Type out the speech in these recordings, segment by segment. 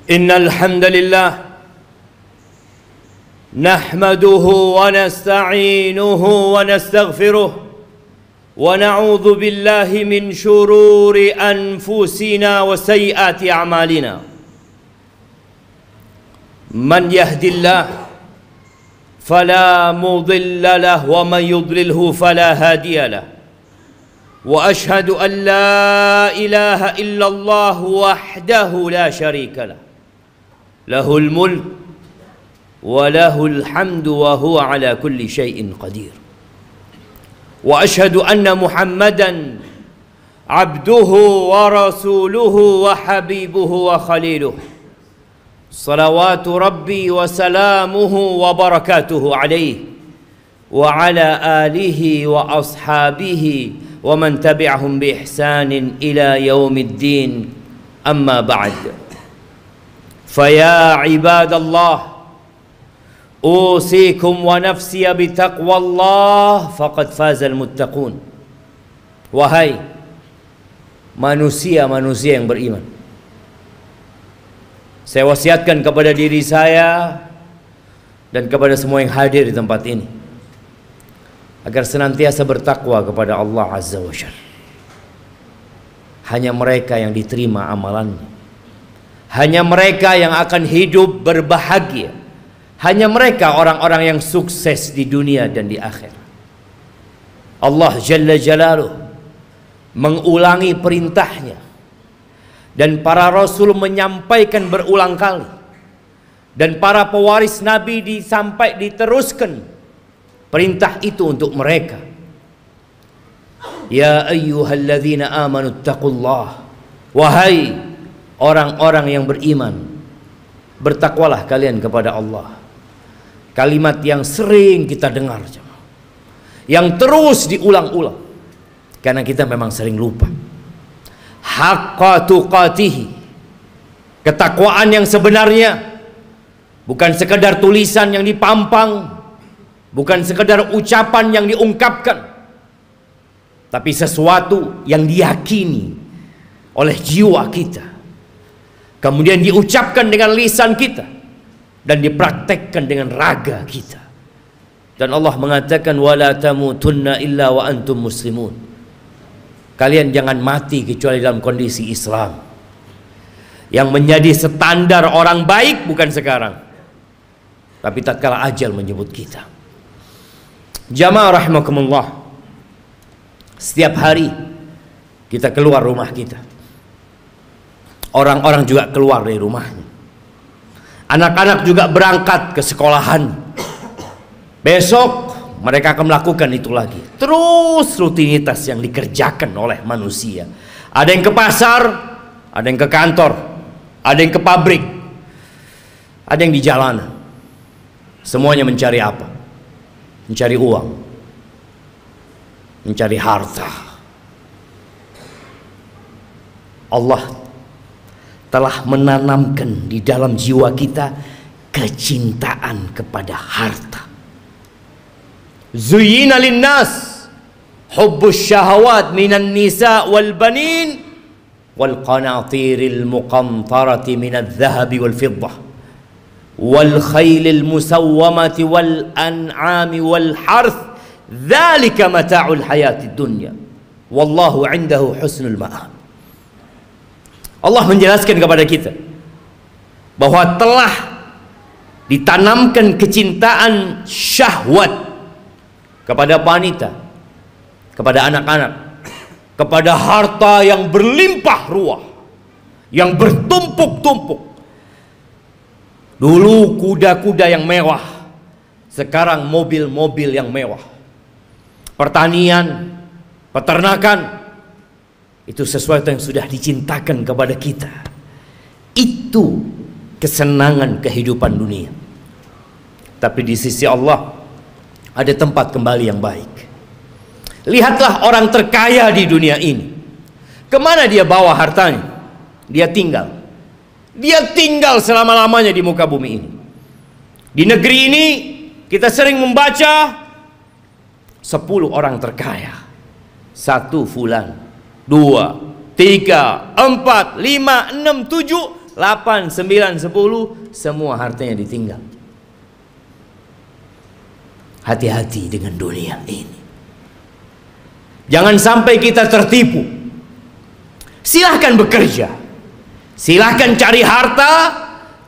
Innal hamdalillah nahmaduhu wa nasta'inuhu wa nastaghfiruh wa na'udzu billahi min shururi anfusina wa sayyiati a'malina. Man yahdillah fala mudilla lahu wa man yudlilhu fala hadiya lahu. Wa ashhadu an la ilaha illallah wahdahu la syarika lahu. Lahul mulk wa lahul hamdu wa huwa ala kulli syai'in qadir. Wa ashhadu anna Muhammadan abduhu wa rasuluhu wa habibuhu wa khaliluhu. Salawatu rabbi wa salamuhu wa barakatuhu alaihi wa ala alihi wa ashabihi wa man tabi'ahum bi ihsanin ila yaumiddin. Amma ba'd. Faya ibadallah, usikum wa nafsiya bitaqwallah faqad fazal muttaqun. Wahai manusia-manusia yang beriman, saya wasiatkan kepada diri saya dan kepada semua yang hadir di tempat ini agar senantiasa bertakwa kepada Allah Azza wa Jalla. Hanya mereka yang diterima amalannya, hanya mereka yang akan hidup berbahagia, hanya mereka orang-orang yang sukses di dunia dan di akhirat. Allah Jalla Jalaluh mengulangi perintahnya, dan para rasul menyampaikan berulang kali, dan para pewaris Nabi diteruskan perintah itu untuk mereka. Ya ayyuhalladzina amanu taqullah, wahai orang-orang yang beriman, bertakwalah kalian kepada Allah. Kalimat yang sering kita dengar, yang terus diulang-ulang, karena kita memang sering lupa. Haqqa tuqatihi, ketakwaan yang sebenarnya bukan sekedar tulisan yang dipampang, bukan sekedar ucapan yang diungkapkan, tapi sesuatu yang diyakini oleh jiwa kita, kemudian diucapkan dengan lisan kita dan dipraktekkan dengan raga kita. Dan Allah mengatakan wala tamutunna illa wa antum muslimun, kalian jangan mati kecuali dalam kondisi Islam. Yang menjadi standar orang baik bukan sekarang, tapi tatkala ajal menyebut kita. Jamaah rahimakumullah, setiap hari kita keluar rumah kita, orang-orang juga keluar dari rumahnya, anak-anak juga berangkat ke sekolahan. Besok mereka akan melakukan itu lagi. Terus rutinitas yang dikerjakan oleh manusia. Ada yang ke pasar, ada yang ke kantor, ada yang ke pabrik, ada yang di jalanan. Semuanya mencari apa? Mencari uang, mencari harta. Allah telah menanamkan di dalam jiwa kita kecintaan kepada harta. Zuyyina linnas hubbus syahawat minan nisa wal banin wal qanatiril muqantarati minadh dhahabi wal fiddah wal khailil musawwamati wal an'ami wal harth dzalika mata'ul hayatid dunya wallahu 'indahu husnul ma'ab. Allah menjelaskan kepada kita bahwa telah ditanamkan kecintaan syahwat kepada wanita, kepada anak-anak, kepada harta yang berlimpah ruah, yang bertumpuk-tumpuk. Dulu kuda-kuda yang mewah, sekarang mobil-mobil yang mewah. Pertanian, peternakan, itu sesuatu yang sudah dicintakan kepada kita. Itu kesenangan kehidupan dunia. Tapi di sisi Allah ada tempat kembali yang baik. Lihatlah orang terkaya di dunia ini, kemana dia bawa hartanya? Dia tinggal selama-lamanya di muka bumi ini. Di negeri ini kita sering membaca 10 orang terkaya, 1 fulan, 2, 3, 4, 5, 6, 7, 8, 9, 10, semua hartanya ditinggal. Hati-hati dengan dunia ini. Jangan sampai kita tertipu. Silahkan bekerja, silahkan cari harta,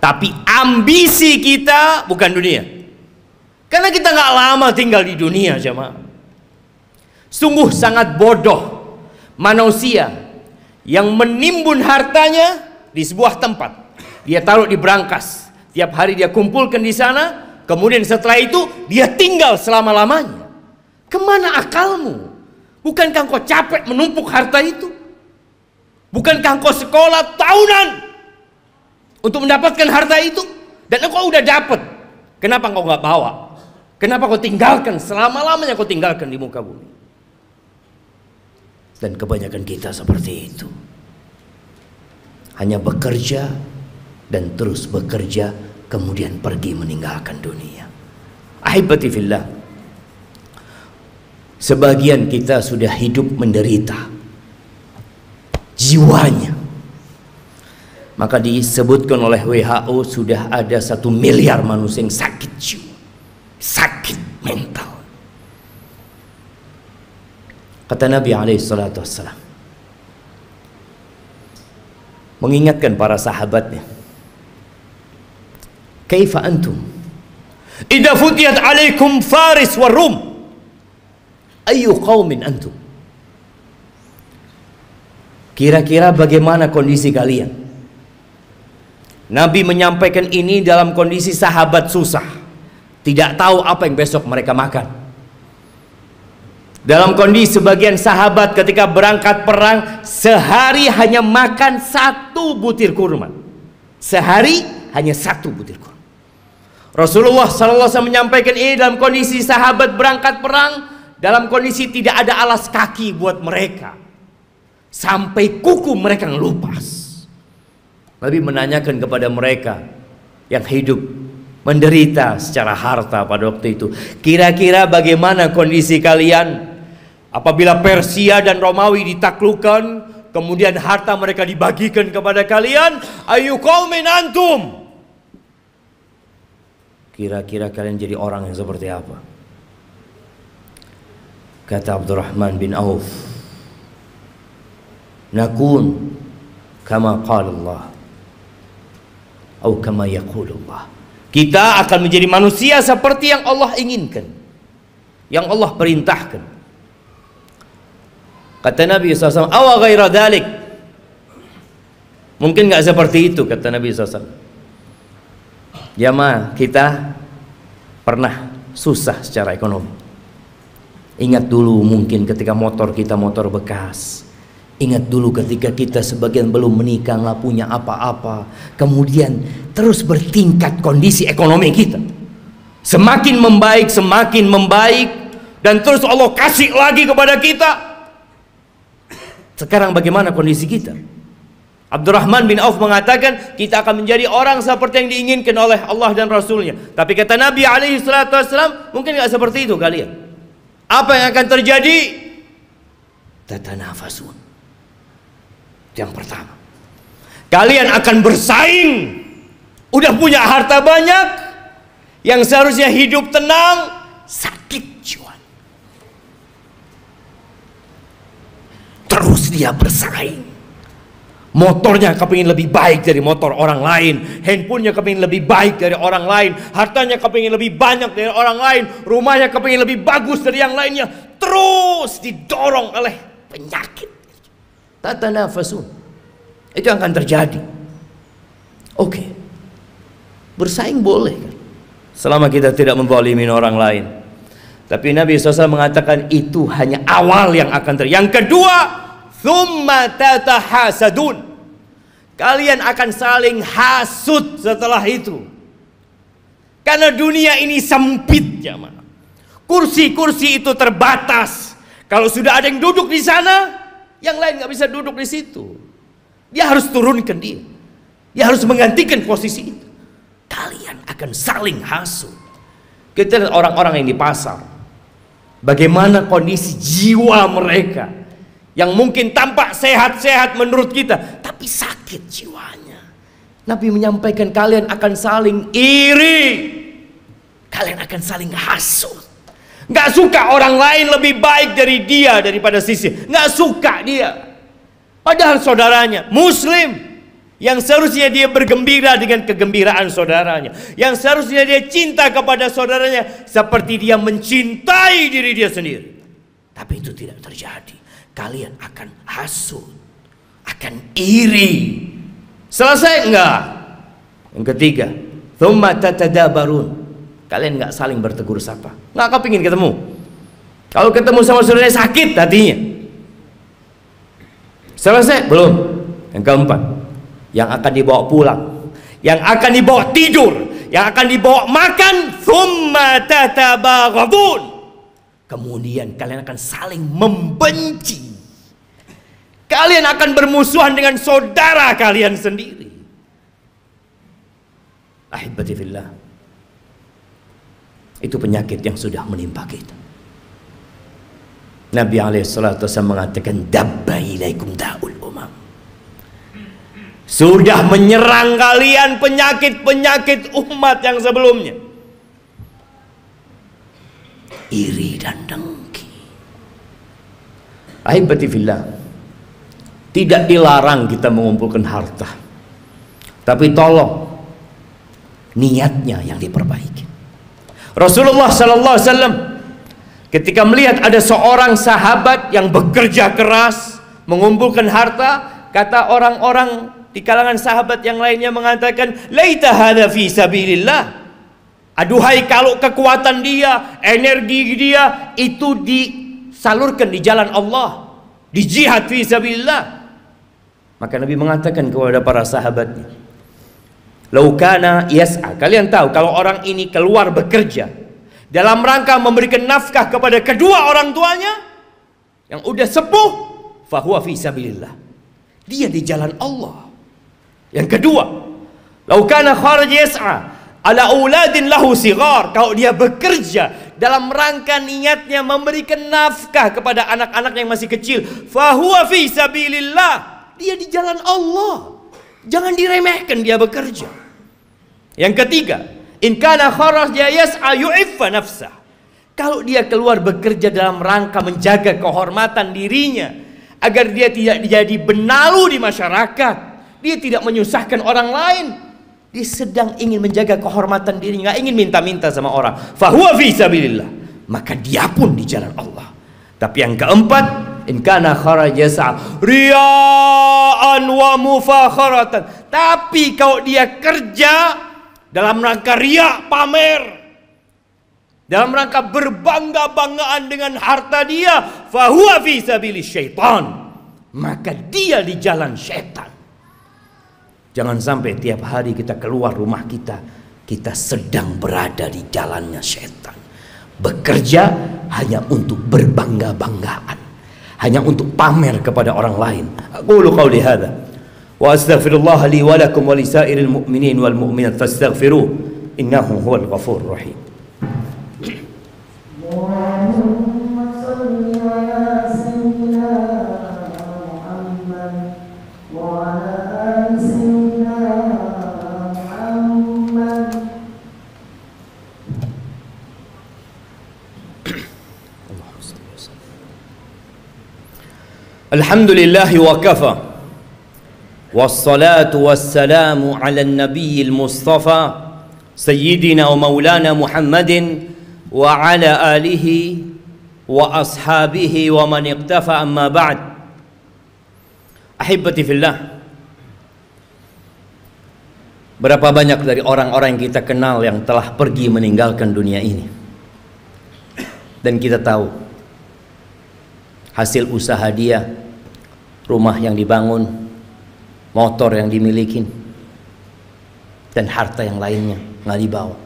tapi ambisi kita bukan dunia. Karena kita nggak lama tinggal di dunia, jemaah. Sungguh sangat bodoh manusia yang menimbun hartanya di sebuah tempat. Dia taruh di brankas, tiap hari dia kumpulkan di sana, kemudian setelah itu dia tinggal selama-lamanya. Kemana akalmu? Bukankah kau capek menumpuk harta itu? Bukankah kau sekolah tahunan untuk mendapatkan harta itu? Dan kau udah dapat, kenapa kau nggak bawa? Kenapa kau tinggalkan selama-lamanya, kau tinggalkan di muka bumi? Dan kebanyakan kita seperti itu. Hanya bekerja dan terus bekerja, kemudian pergi meninggalkan dunia. Ahibati fillah, sebagian kita sudah hidup menderita jiwanya. Maka disebutkan oleh WHO sudah ada 1 miliar manusia yang sakit jiwa, sakit mental. Kata Nabi SAW, mengingatkan para sahabatnya, kaifa antum idza futiyat alaikum Faris wa Rum, ayu qaumin antum? Kira-kira bagaimana kondisi kalian? Nabi menyampaikan ini dalam kondisi sahabat susah, tidak tahu apa yang besok mereka makan. Dalam kondisi sebagian sahabat ketika berangkat perang, sehari hanya makan 1 butir kurma. Sehari hanya 1 butir kurma. Rasulullah SAW menyampaikan ini dalam kondisi sahabat berangkat perang, dalam kondisi tidak ada alas kaki buat mereka, sampai kuku mereka ngelupas. Nabi menanyakan kepada mereka yang hidup menderita secara harta pada waktu itu, kira-kira bagaimana kondisi kalian apabila Persia dan Romawi ditaklukkan, kemudian harta mereka dibagikan kepada kalian? Ayu qaumin antum? Kira-kira kalian jadi orang yang seperti apa? Kata Abdurrahman bin Auf, nakun kama qala Allah atau kama yaqulullah. Kita akan menjadi manusia seperti yang Allah inginkan, yang Allah perintahkan. Kata Nabi SAW, awa ghaira dhalik, mungkin nggak seperti itu, kata Nabi SAW. Jamaah, kita pernah susah secara ekonomi. Ingat dulu mungkin ketika motor kita motor bekas. Ingat dulu ketika kita sebagian belum menikah, nggak punya apa-apa. Kemudian terus bertingkat kondisi ekonomi kita. Semakin membaik, dan terus Allah kasih lagi kepada kita. Sekarang bagaimana kondisi kita? Abdurrahman bin Auf mengatakan kita akan menjadi orang seperti yang diinginkan oleh Allah dan Rasulnya. Tapi kata Nabi SAW, mungkin nggak seperti itu kalian. Apa yang akan terjadi? Tatanafasun. Yang pertama, kalian akan bersaing. Udah punya harta banyak, yang seharusnya hidup tenang, sakit jiwa. Terus dia bersaing. Motornya kepingin lebih baik dari motor orang lain, handphonenya kepingin lebih baik dari orang lain, hartanya kepingin lebih banyak dari orang lain, rumahnya kepingin lebih bagus dari yang lainnya. Terus didorong oleh penyakit. Tatanafasun. Itu yang akan terjadi. Oke. Bersaing boleh kan, selama kita tidak menzalimi orang lain. Tapi Nabi SAW mengatakan itu hanya awal yang akan terjadi. Yang kedua, thumma tatahasadun. Kalian akan saling hasud setelah itu. Karena dunia ini sempit, jamaah. Kursi-kursi itu terbatas. Kalau sudah ada yang duduk di sana, yang lain nggak bisa duduk di situ. Dia harus turunkan dia. Dia harus menggantikan posisi itu. Kalian akan saling hasud. Kita lihat orang-orang yang di pasar, bagaimana kondisi jiwa mereka, yang mungkin tampak sehat-sehat menurut kita, tapi sakit jiwanya, Nabi menyampaikan kalian akan saling iri, kalian akan saling hasut. Nggak suka orang lain lebih baik dari dia daripada sisi, nggak suka dia. Padahal saudaranya Muslim, yang seharusnya dia bergembira dengan kegembiraan saudaranya, yang seharusnya dia cinta kepada saudaranya seperti dia mencintai diri dia sendiri. Tapi itu tidak terjadi. Kalian akan hasut, akan iri. Selesai enggak? Yang ketiga, thumma tatadabarun. Kalian enggak saling bertegur sapa. Enggak kepingin ketemu. Kalau ketemu sama saudaranya sakit hatinya. Selesai? Belum. Yang keempat, yang akan dibawa pulang, yang akan dibawa tidur, yang akan dibawa makan, thumma tatabaghadun. Kemudian kalian akan saling membenci. Kalian akan bermusuhan dengan saudara kalian sendiri. Ahibati fillah, itu penyakit yang sudah menimpa kita. Nabi alaihissalatu wassalam mengatakan, dabba ilaikum da'ul umam. Sudah menyerang kalian penyakit-penyakit umat yang sebelumnya. Iri dan dengki. Ahibati fillah, tidak dilarang kita mengumpulkan harta, tapi tolong niatnya yang diperbaiki. Rasulullah sallallahu alaihi wasallam ketika melihat ada seorang sahabat yang bekerja keras mengumpulkan harta, kata orang-orang di kalangan sahabat yang lainnya mengatakan, laita hadza fi sabilillah. Aduhai kalau kekuatan dia, energi dia itu disalurkan di jalan Allah, di jihad fi sabilillah. Maka Nabi mengatakan kepada para sahabatnya, laukana yas'a. Kalian tahu kalau orang ini keluar bekerja dalam rangka memberikan nafkah kepada kedua orang tuanya yang udah sepuh, fahuwa fi sabilillah. Dia di jalan Allah. Yang kedua, laukana kharaj yas'a ala auladin lahu sighar. Kalau dia bekerja dalam rangka niatnya memberikan nafkah kepada anak-anak yang masih kecil, fahuwa fi sabilillah. Dia di jalan Allah. Jangan diremehkan dia bekerja. Yang ketiga, in kana kharaja yas'a yu'iffa nafsah. Kalau dia keluar bekerja dalam rangka menjaga kehormatan dirinya, agar dia tidak jadi benalu di masyarakat, dia tidak menyusahkan orang lain, dia sedang ingin menjaga kehormatan dirinya, nggak ingin minta-minta sama orang, fahuwa fi sabilillah, maka dia pun di jalan Allah. Tapi yang keempat, in kana kharaja yas'a riya'an wa mufakharatan. Tapi kalau dia kerja dalam rangka riya, pamer, dalam rangka berbangga-banggaan dengan harta dia, fahuwa fi sabili syaitan, maka dia di jalan syaitan. Jangan sampai tiap hari kita keluar rumah kita, kita sedang berada di jalannya syaitan. Bekerja hanya untuk berbangga-banggaan, hanya untuk pamer kepada orang lain. Aqulu qawli hadza wa astaghfirullah li wa lakum wa lisairil mu'minin wal mu'minat fastaghfiruh innahu huwal ghafurur rahim. Alhamdulillah wa kafa, wassalatu wassalamu ala nabiyil mustafa sayyidina wa maulana Muhammadin wa ala alihi wa ashabihi wa man iqtafa, amma ba'd. Ahibati fillah, berapa banyak dari orang-orang yang kita kenal yang telah pergi meninggalkan dunia ini, dan kita tahu hasil usaha dia, rumah yang dibangun, motor yang dimiliki, dan harta yang lainnya nggak dibawa.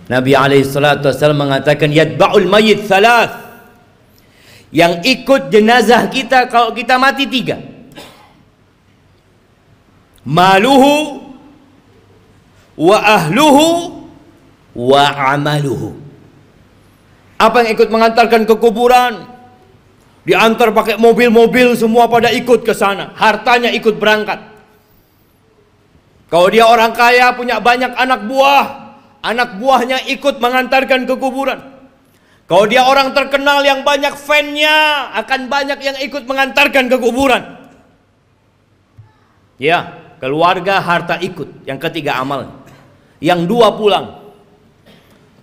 Nabi alaihissalatu wassalam mengatakan, yatba'ul mayyit thalath. Yang ikut jenazah kita kalau kita mati 3. Maluhu wa ahluhu wa amaluhu. Apa yang ikut mengantarkan ke kuburan? Diantar pakai mobil-mobil, semua pada ikut ke sana, hartanya ikut berangkat. Kalau dia orang kaya, punya banyak anak buah, anak buahnya ikut mengantarkan ke kuburan. Kalau dia orang terkenal yang banyak fan-nya, akan banyak yang ikut mengantarkan ke kuburan. Ya, keluarga, harta ikut. Yang ketiga amal. Yang dua pulang.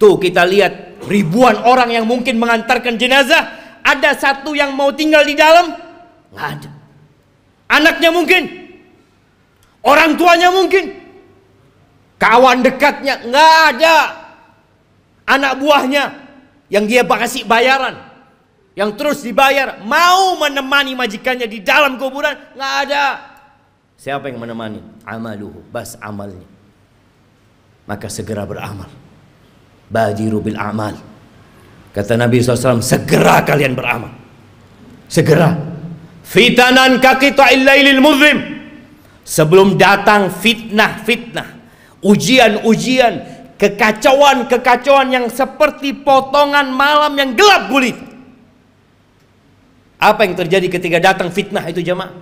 Tuh kita lihat ribuan orang yang mungkin mengantarkan jenazah, ada satu yang mau tinggal di dalam? Nggak ada. Anaknya mungkin, orang tuanya mungkin, kawan dekatnya nggak ada. Anak buahnya yang dia kasih bayaran, yang terus dibayar, mau menemani majikannya di dalam kuburan, nggak ada. Siapa yang menemani? Amaluhu, bas amalnya. Maka segera beramal. Badiru bil amal. Kata Nabi SAW, segera kalian beramal. Segera. Fitanan kaqita'il lailil muzlim. Sebelum datang fitnah-fitnah, ujian-ujian, kekacauan-kekacauan yang seperti potongan malam yang gelap gulita. Apa yang terjadi ketika datang fitnah itu jemaah?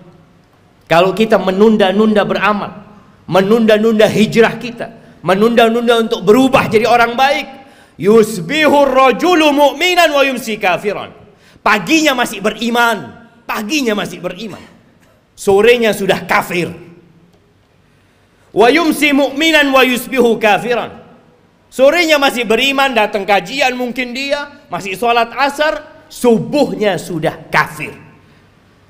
Kalau kita menunda-nunda beramal, menunda-nunda hijrah kita, menunda-nunda untuk berubah jadi orang baik, yusbihur rajulu mu'minan wa yumsi kafiran. Paginya masih beriman, paginya masih beriman, sorenya sudah kafir. Wa yumsi mu'minan wa yusbihu kafiran. Sorenya masih beriman, datang kajian mungkin dia, masih sholat asar, subuhnya sudah kafir.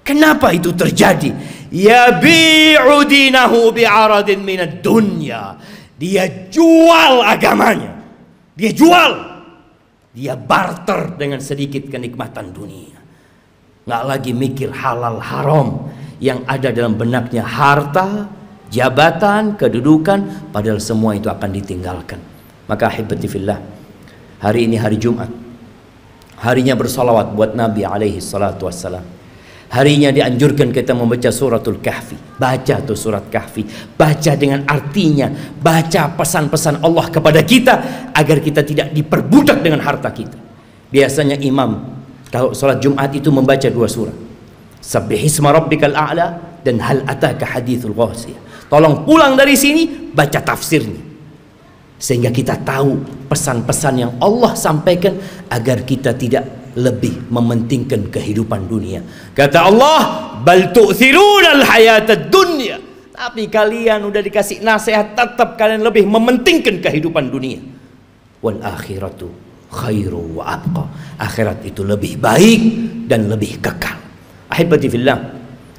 Kenapa itu terjadi? Yabi'u dinahu bi'aradin minad dunya. Dia jual agamanya. Dia jual. Dia barter dengan sedikit kenikmatan dunia. Nggak lagi mikir halal haram. Yang ada dalam benaknya harta, jabatan, kedudukan. Padahal semua itu akan ditinggalkan. Maka ahibati fillah, hari ini hari Jumat, harinya bersalawat buat Nabi alaihi salatu wassalam. Harinya dianjurkan kita membaca suratul Kahfi. Baca tuh surat Kahfi, baca dengan artinya, baca pesan-pesan Allah kepada kita agar kita tidak diperbudak dengan harta kita. Biasanya imam kalau sholat Jumat itu membaca dua surat, Sabbihisma rabbikal a'la dan Hal ataka hadithul ghasiyah. Tolong pulang dari sini baca tafsirnya, sehingga kita tahu pesan-pesan yang Allah sampaikan agar kita tidak lebih mementingkan kehidupan dunia. Kata Allah, bal tu'thirunal hayatad dunya. Tapi kalian udah dikasih nasihat, tetap kalian lebih mementingkan kehidupan dunia. Wal akhiratu khairu wa abqa. Akhirat itu lebih baik dan lebih kekal. Ahibati fillah,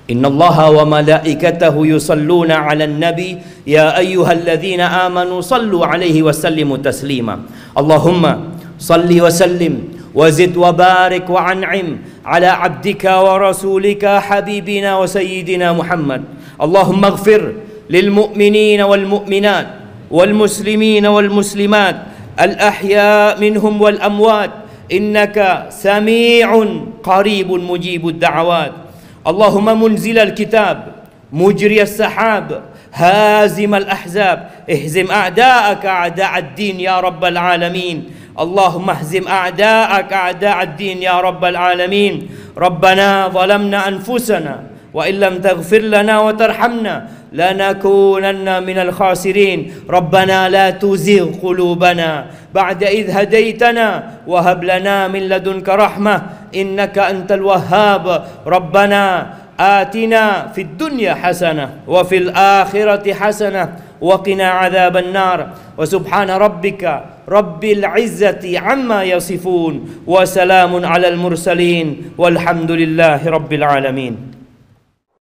innallaha wa malaikatahu yusalluna 'alan nabi ya ayyuhalladzina amanu sallu 'alaihi wa sallimu taslima. Allahumma salli wa sallim وزد وبارك وأنعم على عبدك ورسولك حبيبنا وسيدنا محمد. اللهم اغفر للمؤمنين والمؤمنات والمسلمين والمسلمات الأحياء منهم والأموات إنك سميع قريب مجيب الدعوات. اللهم منزل الكتاب مجري السحاب هازم الأحزاب اهزم أعداءك أعداء الدين يا رب العالمين. اللهم اهزم أعداءك أعداء الدين يا رب العالمين. ربنا ظلمنا أنفسنا وإن لم تغفر لنا وترحمنا لنكونن من الخاسرين. ربنا لا تزغ قلوبنا بعد إذ هديتنا وهب لنا من لدنك رحمة إنك أنت الوهاب. ربنا آتنا في الدنيا حسنة وفي الآخرة حسنة وقنا عذاب النار. وسبحان ربك رب العزة عما يصفون وسلام على المرسلين والحمد لله رب العالمين.